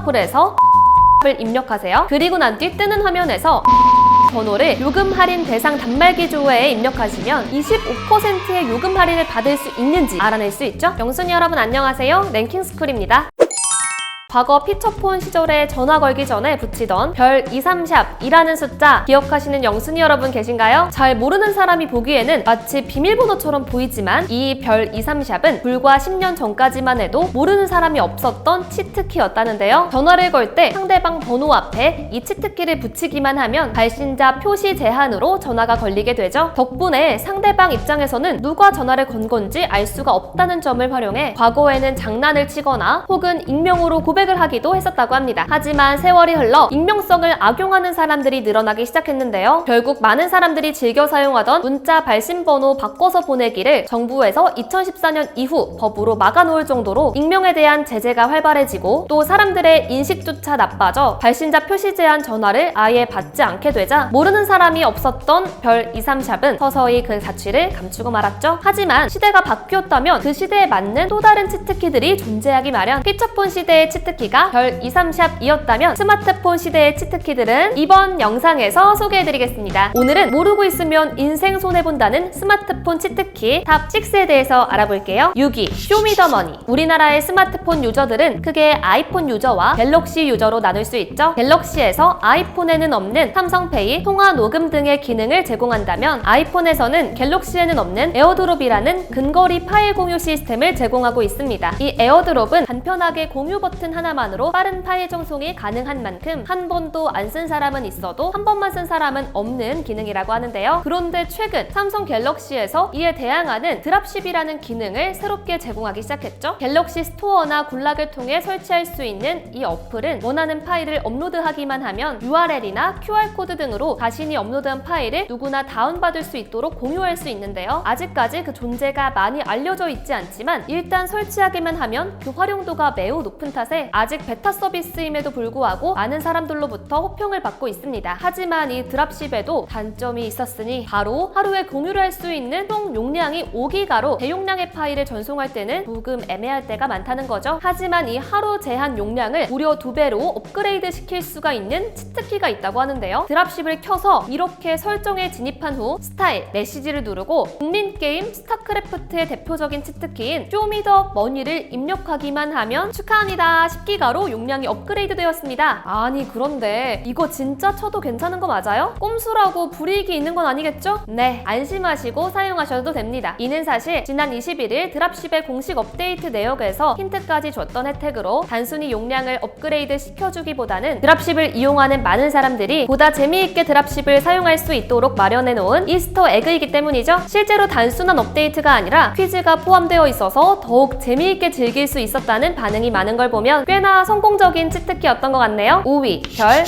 어플에서 을 입력하세요. 그리고 난 뒤 뜨는 화면에서 번호를 요금 할인 대상 단말기 조회에 입력하시면 25%의 요금 할인을 받을 수 있는지 알아낼 수 있죠? 영순이 여러분 안녕하세요. 랭킹스쿨입니다. 과거 피처폰 시절에 전화 걸기 전에 붙이던 별 233이라는 숫자 기억하시는 영순이 여러분 계신가요? 잘 모르는 사람이 보기에는 마치 비밀번호처럼 보이지만 이 별 233은 불과 10년 전까지만 해도 모르는 사람이 없었던 치트키였다는데요. 전화를 걸 때 상대방 번호 앞에 이 치트키를 붙이기만 하면 발신자 표시 제한으로 전화가 걸리게 되죠. 덕분에 상대방 입장에서는 누가 전화를 건 건지 알 수가 없다는 점을 활용해 과거에는 장난을 치거나 혹은 익명으로 고백을 하기도 했었다고 합니다. 하지만 세월이 흘러 익명성을 악용하는 사람들이 늘어나기 시작했는데요. 결국 많은 사람들이 즐겨 사용하던 문자 발신번호 바꿔서 보내기를 정부에서 2014년 이후 법으로 막아놓을 정도로 익명에 대한 제재가 활발해지고 또 사람들의 인식조차 나빠져 발신자 표시 제한 전화를 아예 받지 않게 되자 모르는 사람이 없었던 별 233은 서서히 그 가치를 감추고 말았죠. 하지만 시대가 바뀌었다면 그 시대에 맞는 또 다른 치트키들이 존재하기 마련. 피처폰 시대의 치트키가 별 233이었다면 스마트폰 시대의 치트키들은 이번 영상에서 소개해드리겠습니다. 오늘은 모르고 있으면 인생 손해본다는 스마트폰 치트키 탑 6에 대해서 알아볼게요. 6위, 쇼미더머니. 우리나라의 스마트폰 유저들은 크게 아이폰 유저와 갤럭시 유저로 나눌 수 있죠. 갤럭시에서 아이폰에는 없는 삼성페이, 통화 녹음 등의 기능을 제공한다면 아이폰에서는 갤럭시에는 없는 에어드롭이라는 근거리 파일 공유 시스템을 제공하고 있습니다. 이 에어드롭은 간편하게 공유 버튼 하나만으로 빠른 파일 전송이 가능한 만큼 한 번도 안 쓴 사람은 있어도 한 번만 쓴 사람은 없는 기능이라고 하는데요. 그런데 최근 삼성 갤럭시에서 이에 대항하는 드랍십이라는 기능을 새롭게 제공하기 시작했죠. 갤럭시 스토어나 굴락을 통해 설치할 수 있는 이 어플은 원하는 파일을 업로드하기만 하면 URL이나 QR코드 등으로 자신이 업로드한 파일을 누구나 다운받을 수 있도록 공유할 수 있는데요. 아직까지 그 존재가 많이 알려져 있지 않지만 일단 설치하기만 하면 그 활용도가 매우 높은 탓에 아직 베타 서비스임에도 불구하고 많은 사람들로부터 호평을 받고 있습니다. 하지만 이 드랍십에도 단점이 있었으니 바로 하루에 공유를 할 수 있는 총 용량이 5기가로 대용량의 파일을 전송할 때는 조금 애매할 때가 많다는 거죠. 하지만 이 하루 제한 용량을 무려 2배로 업그레이드 시킬 수가 있는 치트키가 있다고 하는데요. 드랍십을 켜서 이렇게 설정에 진입한 후 스타일, 메시지를 누르고 국민게임 스타크래프트의 대표적인 치트키인 쇼미더머니를 입력하기만 하면 축하합니다. 10기가로 용량이 업그레이드 되었습니다. 아니 그런데 이거 진짜 쳐도 괜찮은 거 맞아요? 꼼수라고 불이익이 있는 건 아니겠죠? 네, 안심하시고 사용하셔도 됩니다. 이는 사실 지난 21일 드랍십의 공식 업데이트 내역에서 힌트까지 줬던 혜택으로 단순히 용량을 업그레이드 시켜주기보다는 드랍십을 이용하는 많은 사람들이 보다 재미있게 드랍십을 사용할 수 있도록 마련해놓은 이스터 에그이기 때문이죠. 실제로 단순한 업데이트가 아니라 퀴즈가 포함되어 있어서 더욱 재미있게 즐길 수 있었다는 반응이 많은 걸 보면 꽤나 성공적인 치트키였던 것 같네요. 5위, 별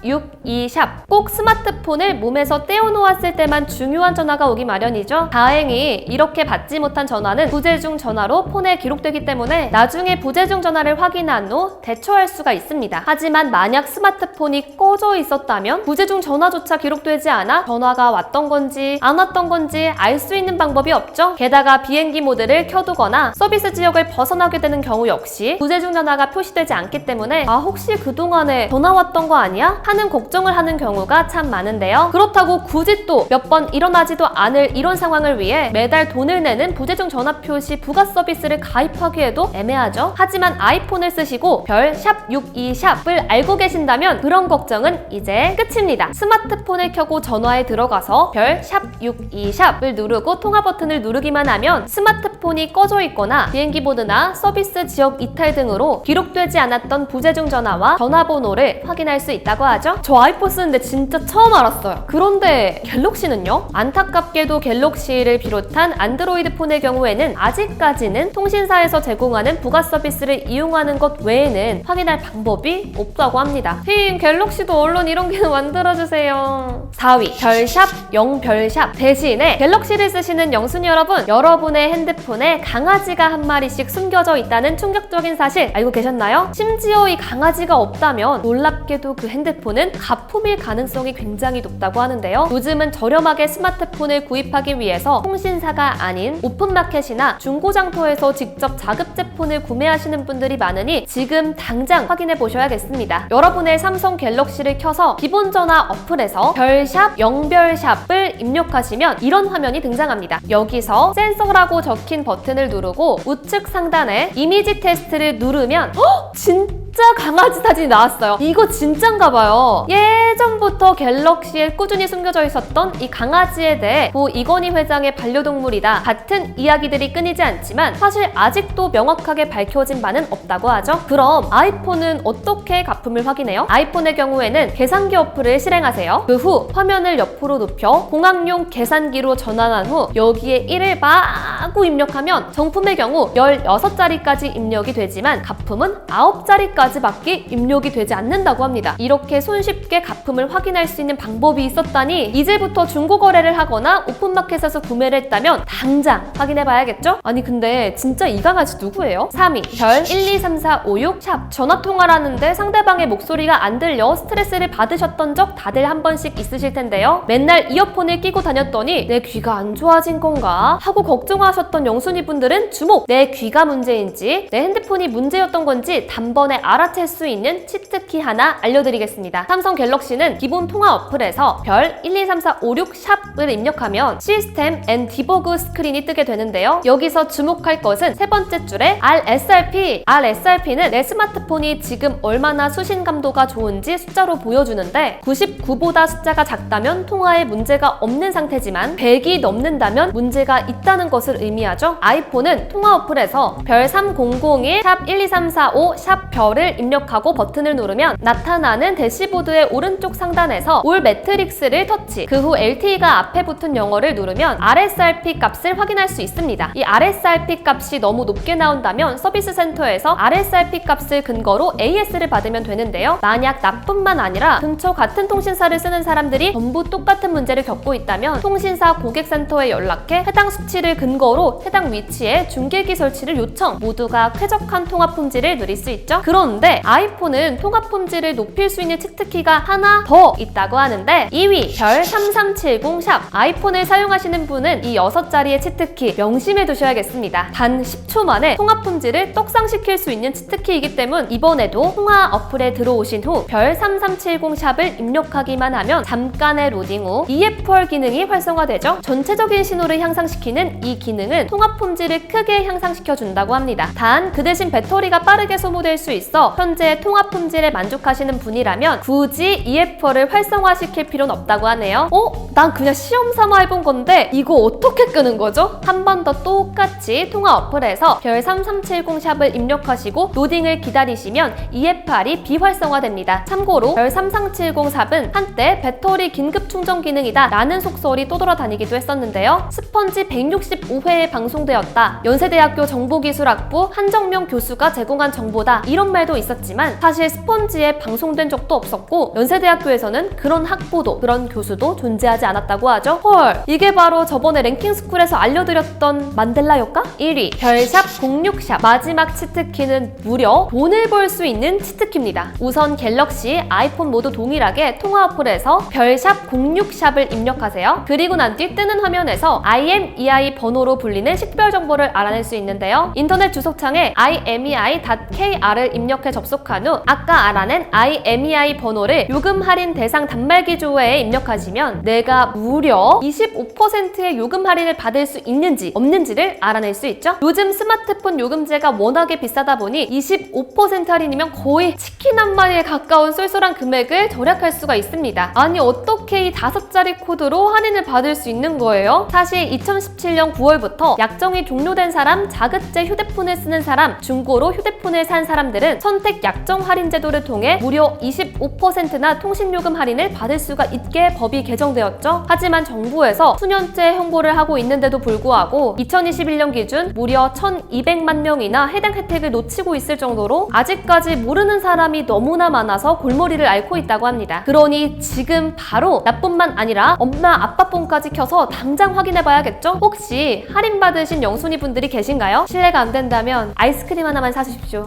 샵62샵. 꼭 스마트폰을 몸에서 떼어놓았을 때만 중요한 전화가 오기 마련이죠. 다행히 이렇게 받지 못한 전화는 부재중 전화로 폰에 기록되기 때문에 나중에 부재중 전화를 확인한 후 대처할 수가 있습니다. 하지만 만약 스마트폰이 꺼져 있었다면 부재중 전화조차 기록되지 않아 전화가 왔던 건지 안 왔던 건지 알 수 있는 방법이 없죠. 게다가 비행기 모드를 켜두거나 서비스 지역을 벗어나게 되는 경우 역시 부재중 전화가 표시되지 않기 때문에 아 혹시 그동안에 전화 왔던 거 아니야? 하는 걱정을 하는 경우가 참 많은데요. 그렇다고 굳이 또 몇 번 일어나지도 않을 이런 상황을 위해 매달 돈을 내는 부재중 전화 표시 부가 서비스를 가입하기에도 애매하죠. 하지만 아이폰을 쓰시고 별 샵62샵을 알고 계신다면 그런 걱정은 이제 끝입니다. 스마트폰을 켜고 전화에 들어가서 별 샵62샵을 누르고 통화 버튼을 누르기만 하면 스마트폰이 꺼져 있거나 비행기 모드나 서비스 지역 이탈 등으로 기록되지 않았던 부재중 전화와 전화번호를 확인할 수 있다고 하죠. 저 아이폰 쓰는데 진짜 처음 알았어요. 그런데 갤럭시는요? 안타깝게도 갤럭시를 비롯한 안드로이드 폰의 경우에는 아직까지는 통신사에서 제공하는 부가 서비스를 이용하는 것 외에는 확인할 방법이 없다고 합니다. 갤럭시도 얼른 이런 기능 만들어주세요. 4위, 별샵 0별샵. 대신에 갤럭시를 쓰시는 영순이 여러분, 여러분의 핸드폰에 강아지가 한 마리씩 숨겨져 있다는 충격적인 사실 알고 계셨나요? 보셨나요? 심지어 이 강아지가 없다면 놀랍게도 그 핸드폰은 가품일 가능성이 굉장히 높다고 하는데요. 요즘은 저렴하게 스마트폰을 구입하기 위해서 통신사가 아닌 오픈마켓이나 중고장터에서 직접 자급제 폰을 구매하시는 분들이 많으니 지금 당장 확인해 보셔야겠습니다. 여러분의 삼성 갤럭시를 켜서 기본 전화 어플에서 별샵 0별샵을 입력하시면 이런 화면이 등장합니다. 여기서 센서라고 적힌 버튼을 누르고 우측 상단에 이미지 테스트를 누르면 진짜 강아지 사진이 나왔어요. 이거 진짠가 봐요. 예전부터 갤럭시에 꾸준히 숨겨져 있었던 이 강아지에 대해 고 이건희 회장의 반려동물이다 같은 이야기들이 끊이지 않지만 사실 아직도 명확하게 밝혀진 바는 없다고 하죠. 그럼 아이폰은 어떻게 가품을 확인해요? 아이폰의 경우에는 계산기 어플을 실행하세요. 그 후 화면을 옆으로 눕혀 공학용 계산기로 전환한 후 여기에 1을 마구 입력하면 정품의 경우 16자리까지 입력이 되지만 가품은 9자리까지밖에 입력이 되지 않는다고 합니다. 이렇게 손쉽게 가품을 확인할 수 있는 방법이 있었다니 이제부터 중고거래를 하거나 오픈마켓에서 구매를 했다면 당장 확인해봐야겠죠? 아니 근데 진짜 이 강아지 누구예요? 3위 별 1, 2, 3, 4, 5, 6 샵 전화통화를 하는데 상대방의 목소리가 안 들려 스트레스를 받으셨던 적 다들 한 번씩 있으실 텐데요. 맨날 이어폰을 끼고 다녔더니 내 귀가 안 좋아진 건가? 하고 걱정하셨던 영순이 분들은 주목! 내 귀가 문제인지 내 핸드폰이 문제였던 건지 단번에 알아챌 수 있는 치트키 하나 알려드리겠습니다. 삼성 갤럭시는 기본 통화 어플에서 별 1, 2, 3, 4, 5, 6 샵을 입력하면 시스템 앤 디버그 스크린이 뜨게 되는데요. 여기서 주목할 것은 세 번째 줄에 RSRP. RSRP는 내 스마트폰이 지금 얼마나 수신 감도가 좋은지 숫자로 보여주는데 99보다 숫자가 작다면 통화에 문제가 없는 상태지만 100이 넘는다면 문제가 있다는 것을 의미하죠. 아이폰은 통화 어플에서 별 3001 샵 12345 샵 별을 입력하고 버튼을 누르면 나타나는 대시보드의 오른쪽 상단에서 올 매트릭스를 터치, 그 후 LTE가 앞에 붙은 영어를 누르면 RSRP 값을 확인할 수 있습니다. 이 RSRP 값이 너무 높게 나온다면 서비스 센터에서 RSRP 값을 근거로 AS를 받으면 되는데요. 만약 나뿐만 아니라 근처 같은 통신사를 쓰는 사람들이 전부 똑같은 문제를 겪고 있다면 통신사 고객센터에 연락해 해당 수치를 근거로 해당 위치에 중계기 설치를 요청, 모두가 쾌적한 통화 품질을 누릴 수 있죠. 그런데 아이폰은 통화 품질을 높일 수 있는 치트키가 하나 더 있다고 하는데 2위 별 3370 샵. 아이폰을 사용하시는 분은 이 6자리의 치트키 명심해 두셔야겠습니다. 단 10초 만에 통화 품질을 떡상시킬 수 있는 치트키이기 때문 이번에도 통화 어플에 들어오신 후 별 3370 샵을 입력하기만 하면 잠깐의 로딩 후 EFR 기능이 활성화되죠. 전체적인 신호를 향상시키는 이 기능은 통화 품질을 크게 향상시켜 준다고 합니다. 단 그 대신 배터리가 빠르게 소모될 수 있어 현재 통화 품질에 만족하시는 분이라면 굳이 EFR을 활성화시킬 필요는 없다고 하네요. 난 그냥 시험 삼아 해본 건데 이거 어떻게 끄는 거죠? 한 번 더 똑같이 통화 어플에서 별 3370 샵을 입력하시고 로딩을 기다리시면 EFR이 비활성화됩니다. 참고로 별 3370 샵은 한때 배터리 긴급 충전 기능이다 라는 속설이 떠돌아다니기도 했었는데요. 스펀지 165회에 방송되었다. 연세대학교 정보기술학부 한정명 교수가 제공한 정보다 이런 말도 있었지만 사실 스펀지에 방송된 적도 없었고 연세대학교에서는 그런 학부도 그런 교수도 존재하지 않았다고 하죠. 헐, 이게 바로 저번에 랭킹스쿨에서 알려드렸던 만델라 효과? 1위 별샵 06샵. 마지막 치트키는 무려 돈을 벌 수 있는 치트키입니다. 우선 갤럭시, 아이폰 모두 동일하게 통화 어플에서 별샵 06샵을 입력하세요. 그리고 난 뒤 뜨는 화면에서 IMEI 번호로 불리는 식별 정보를 알아낼 수 있는데요. 인터넷 주소창에 imei.kr을 입력해 접속한 후 아까 알아낸 IMEI 번호를 요금 할인 대상 단말기 조회에 입력하시면 내가 무려 25%의 요금 할인을 받을 수 있는지 없는지를 알아낼 수 있죠. 요즘 스마트폰 요금제가 워낙에 비싸다 보니 25% 할인이면 거의 치킨 한 마리에 가까운 쏠쏠한 금액을 절약할 수가 있습니다. 아니 어떻게 이 5자리 코드로 할인을 받을 수 있는 거예요? 사실 2017년 9월부터 약정이 종료된 사람, 자급제 휴대폰을 쓰는 사람, 중고로 휴대폰을 산 사람들은 선택 약정 할인 제도를 통해 무려 25%나 통신요금 할인을 받을 수가 있게 법이 개정되었죠. 하지만 정부에서 수년째 홍보를 하고 있는데도 불구하고 2021년 기준 무려 1200만 명이나 해당 혜택을 놓치고 있을 정도로 아직까지 모르는 사람이 너무나 많아서 골머리를 앓고 있다고 합니다. 그러니 지금 바로 나뿐만 아니라 엄마 아빠 폰까지 켜서 당장 확인해봐야겠죠? 혹시 할인받으신 영순이 분들이 계신가요? 실례가 안 된다면 아이스크림 하나만 사주십시오.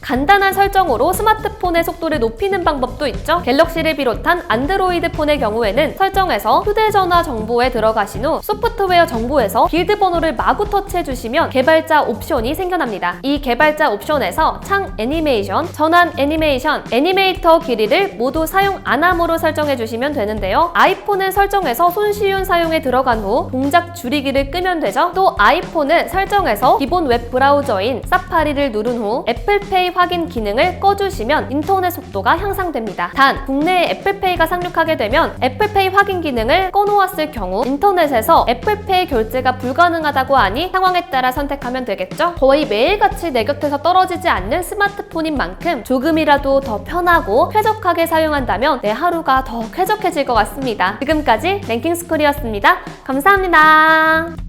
간단한 설정으로 스마트폰의 속도를 높이는 방법도 있죠. 갤럭시를 비롯한 안드로이드 폰의 경우에는 설정에서 휴대전화 정보에 들어가신 후 소프트웨어 정보에서 빌드 번호를 마구 터치해주시면 개발자 옵션이 생겨납니다. 이 개발자 옵션에서 창 애니메이션, 전환 애니메이션, 애니메이터 길이를 모두 사용 안함으로 설정해주시면 되는데요. 아이폰은 설정에서 손쉬운 사용에 들어간 후 동작 줄이기를 끄면 되죠. 또 아이폰은 설정에서 기본 웹 브라우저인 사파리를 누른 후 애플페이 확인 기능을 꺼주시면 인터넷 속도가 향상됩니다. 단, 국내에 애플페이가 상륙하게 되면 애플페이 확인 기능을 꺼놓았을 경우 인터넷에서 애플페이 결제가 불가능하다고 하니 상황에 따라 선택하면 되겠죠? 거의 매일같이 내 곁에서 떨어지지 않는 스마트폰인 만큼 조금이라도 더 편하고 쾌적하게 사용한다면 내 하루가 더 쾌적해질 것 같습니다. 지금까지 랭킹스쿨이었습니다. 감사합니다.